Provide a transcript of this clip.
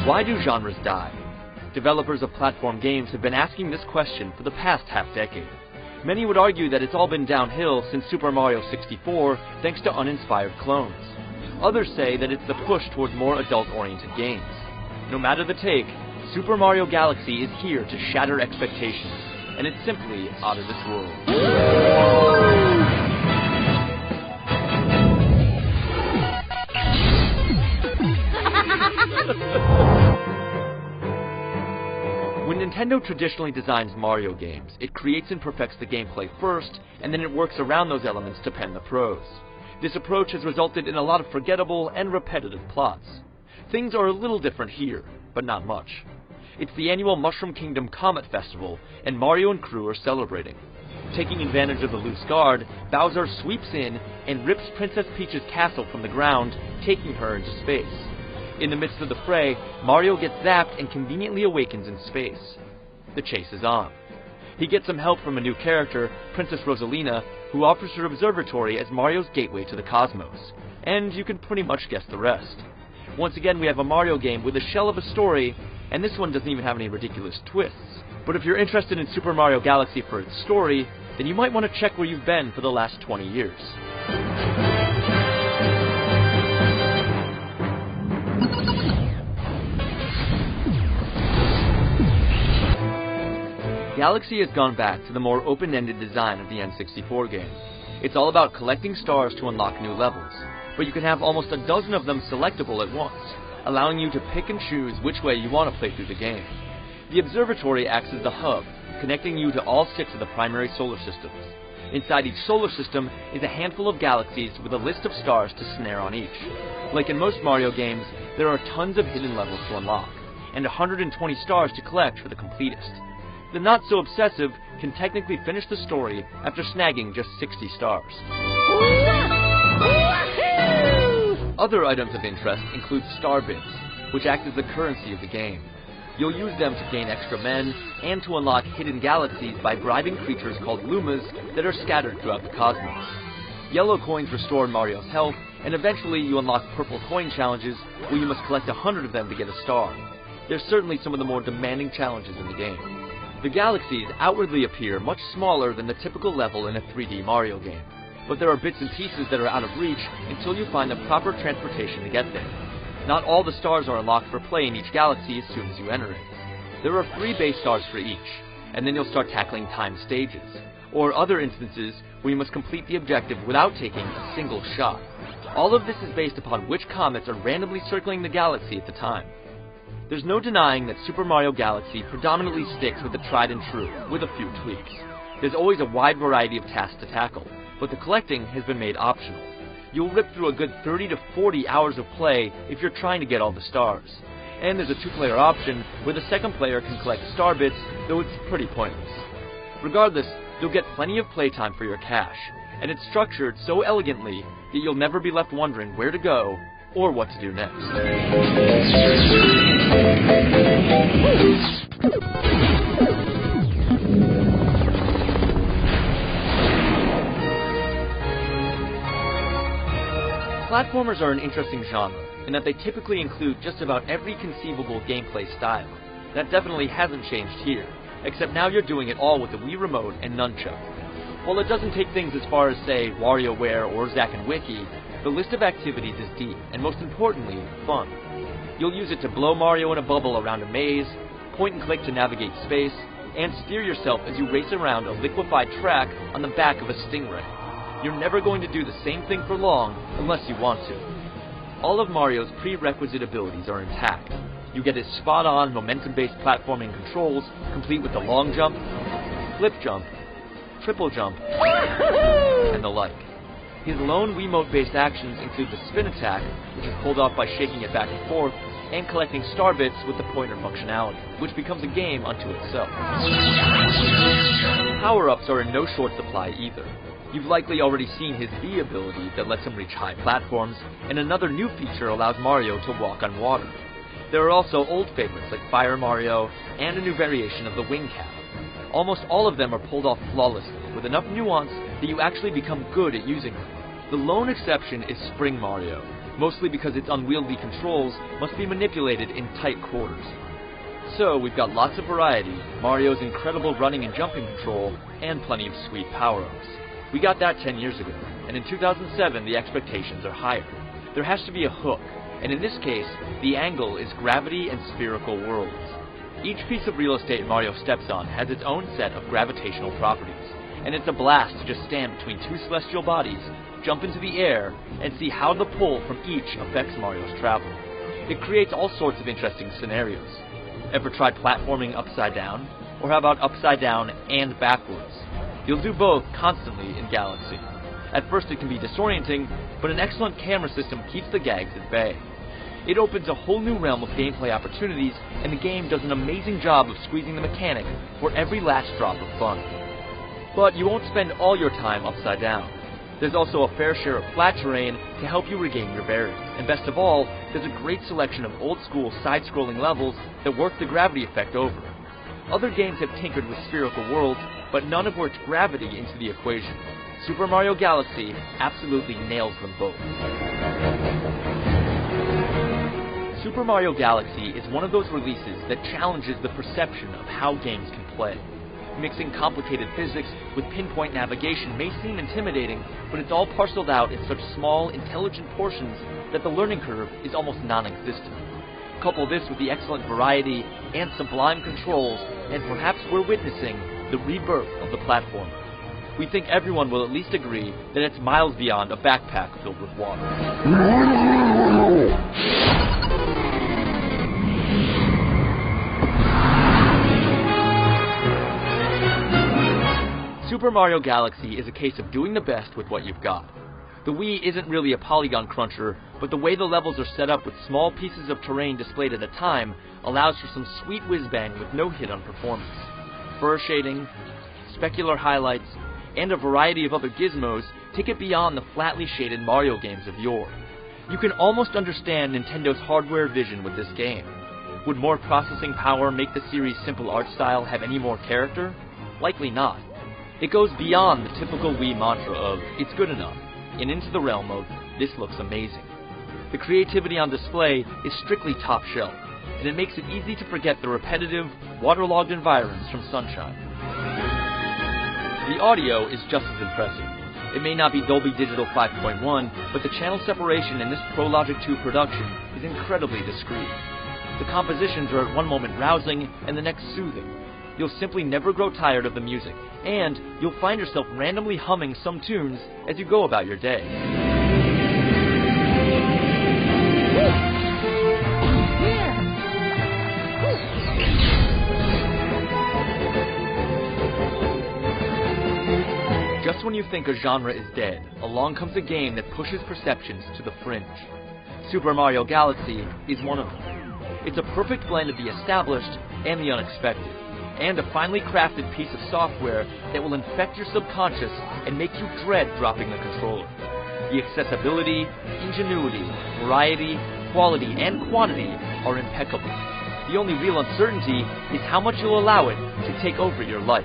Why do genres die? Developers of platform games have been asking this question for the past half-decade. Many would argue that it's all been downhill since Super Mario 64 thanks to uninspired clones. Others say that it's the push towards more adult-oriented games. No matter the take, Super Mario Galaxy is here to shatter expectations, and it's simply out of this world. When Nintendo traditionally designs Mario games, it creates and perfects the gameplay first, and then it works around those elements to pen the prose. This approach has resulted in a lot of forgettable and repetitive plots. Things are a little different here, but not much. It's the annual Mushroom Kingdom Comet Festival, and Mario and crew are celebrating. Taking advantage of the loose guard, Bowser sweeps in and rips Princess Peach's castle from the ground, taking her into space. In the midst of the fray, Mario gets zapped and conveniently awakens in space. The chase is on. He gets some help from a new character, Princess Rosalina, who offers her observatory as Mario's gateway to the cosmos. And you can pretty much guess the rest. Once again, we have a Mario game with a shell of a story, and this one doesn't even have any ridiculous twists. But if you're interested in Super Mario Galaxy for its story, then you might want to check where you've been for the last 20 years. Galaxy has gone back to the more open-ended design of the N64 game. It's all about collecting stars to unlock new levels, but you can have almost a dozen of them selectable at once, allowing you to pick and choose which way you want to play through the game. The observatory acts as the hub, connecting you to all 6 of the primary solar systems. Inside each solar system is a handful of galaxies with a list of stars to snare on each. Like in most Mario games, there are tons of hidden levels to unlock, and 120 stars to collect for the completist. The not-so-obsessive can technically finish the story after snagging just 60 stars. Other items of interest include star bits, which act as the currency of the game. You'll use them to gain extra men, and to unlock hidden galaxies by bribing creatures called Lumas that are scattered throughout the cosmos. Yellow coins restore Mario's health, and eventually you unlock purple coin challenges, where you must collect 100 of them to get a star. They're certainly some of the more demanding challenges in the game. The galaxies outwardly appear much smaller than the typical level in a 3D Mario game, but there are bits and pieces that are out of reach until you find the proper transportation to get there. Not all the stars are unlocked for play in each galaxy as soon as you enter it. There are 3 base stars for each, and then you'll start tackling timed stages, or other instances where you must complete the objective without taking a single shot. All of this is based upon which comets are randomly circling the galaxy at the time. There's no denying that Super Mario Galaxy predominantly sticks with the tried and true, with a few tweaks. There's always a wide variety of tasks to tackle, but the collecting has been made optional. You'll rip through a good 30 to 40 hours of play if you're trying to get all the stars. And there's a 2-player option where the second player can collect star bits, though it's pretty pointless. Regardless, you'll get plenty of playtime for your cash, and it's structured so elegantly that you'll never be left wondering where to go or what to do next. Platformers are an interesting genre, in that they typically include just about every conceivable gameplay style. That definitely hasn't changed here, except now you're doing it all with the Wii Remote and Nunchuck. While it doesn't take things as far as, say, WarioWare or Zack and Wiki, the list of activities is deep, and most importantly, fun. You'll use it to blow Mario in a bubble around a maze, point and click to navigate space, and steer yourself as you race around a liquefied track on the back of a Stingray. You're never going to do the same thing for long unless you want to. All of Mario's prerequisite abilities are intact. You get his spot-on, momentum-based platforming controls, complete with the long jump, flip jump, triple jump, and the like. His lone Wiimote-based actions include the spin attack, which is pulled off by shaking it back and forth, and collecting star bits with the pointer functionality, which becomes a game unto itself. Power-ups are in no short supply either. You've likely already seen his V ability that lets him reach high platforms, and another new feature allows Mario to walk on water. There are also old favorites like Fire Mario, and a new variation of the Wing Cap. Almost all of them are pulled off flawlessly, with enough nuance that you actually become good at using them. The lone exception is Spring Mario, mostly because its unwieldy controls must be manipulated in tight quarters. So we've got lots of variety, Mario's incredible running and jumping control, and plenty of sweet power-ups. We got that 10 years ago, and in 2007 the expectations are higher. There has to be a hook, and in this case, the angle is gravity and spherical worlds. Each piece of real estate Mario steps on has its own set of gravitational properties, and it's a blast to just stand between two celestial bodies, jump into the air, and see how the pull from each affects Mario's travel. It creates all sorts of interesting scenarios. Ever tried platforming upside down? Or how about upside down and backwards? You'll do both constantly in Galaxy. At first it can be disorienting, but an excellent camera system keeps the gags at bay. It opens a whole new realm of gameplay opportunities, and the game does an amazing job of squeezing the mechanic for every last drop of fun. But you won't spend all your time upside down. There's also a fair share of flat terrain to help you regain your bearings. And best of all, there's a great selection of old-school side-scrolling levels that work the gravity effect over. Other games have tinkered with spherical worlds, but none have worked gravity into the equation. Super Mario Galaxy absolutely nails them both. Super Mario Galaxy is one of those releases that challenges the perception of how games can play. Mixing complicated physics with pinpoint navigation may seem intimidating, but it's all parceled out in such small, intelligent portions that the learning curve is almost non-existent. Couple this with the excellent variety and sublime controls, and perhaps we're witnessing the rebirth of the platformer. We think everyone will at least agree that it's miles beyond a backpack filled with water. Super Mario Galaxy is a case of doing the best with what you've got. The Wii isn't really a polygon cruncher, but the way the levels are set up with small pieces of terrain displayed at a time allows for some sweet whiz-bang with no hit on performance. Fur shading, specular highlights, and a variety of other gizmos take it beyond the flatly shaded Mario games of yore. You can almost understand Nintendo's hardware vision with this game. Would more processing power make the series' simple art style have any more character? Likely not. It goes beyond the typical Wii mantra of, it's good enough, and into the realm of, this looks amazing. The creativity on display is strictly top shelf, and it makes it easy to forget the repetitive, waterlogged environs from Sunshine. The audio is just as impressive. It may not be Dolby Digital 5.1, but the channel separation in this ProLogic 2 production is incredibly discreet. The compositions are at one moment rousing and the next soothing. You'll simply never grow tired of the music, and you'll find yourself randomly humming some tunes as you go about your day. Just when you think a genre is dead, along comes a game that pushes perceptions to the fringe. Super Mario Galaxy is one of them. It's a perfect blend of the established and the unexpected, and a finely crafted piece of software that will infect your subconscious and make you dread dropping the controller. The accessibility, ingenuity, variety, quality, and quantity are impeccable. The only real uncertainty is how much you'll allow it to take over your life.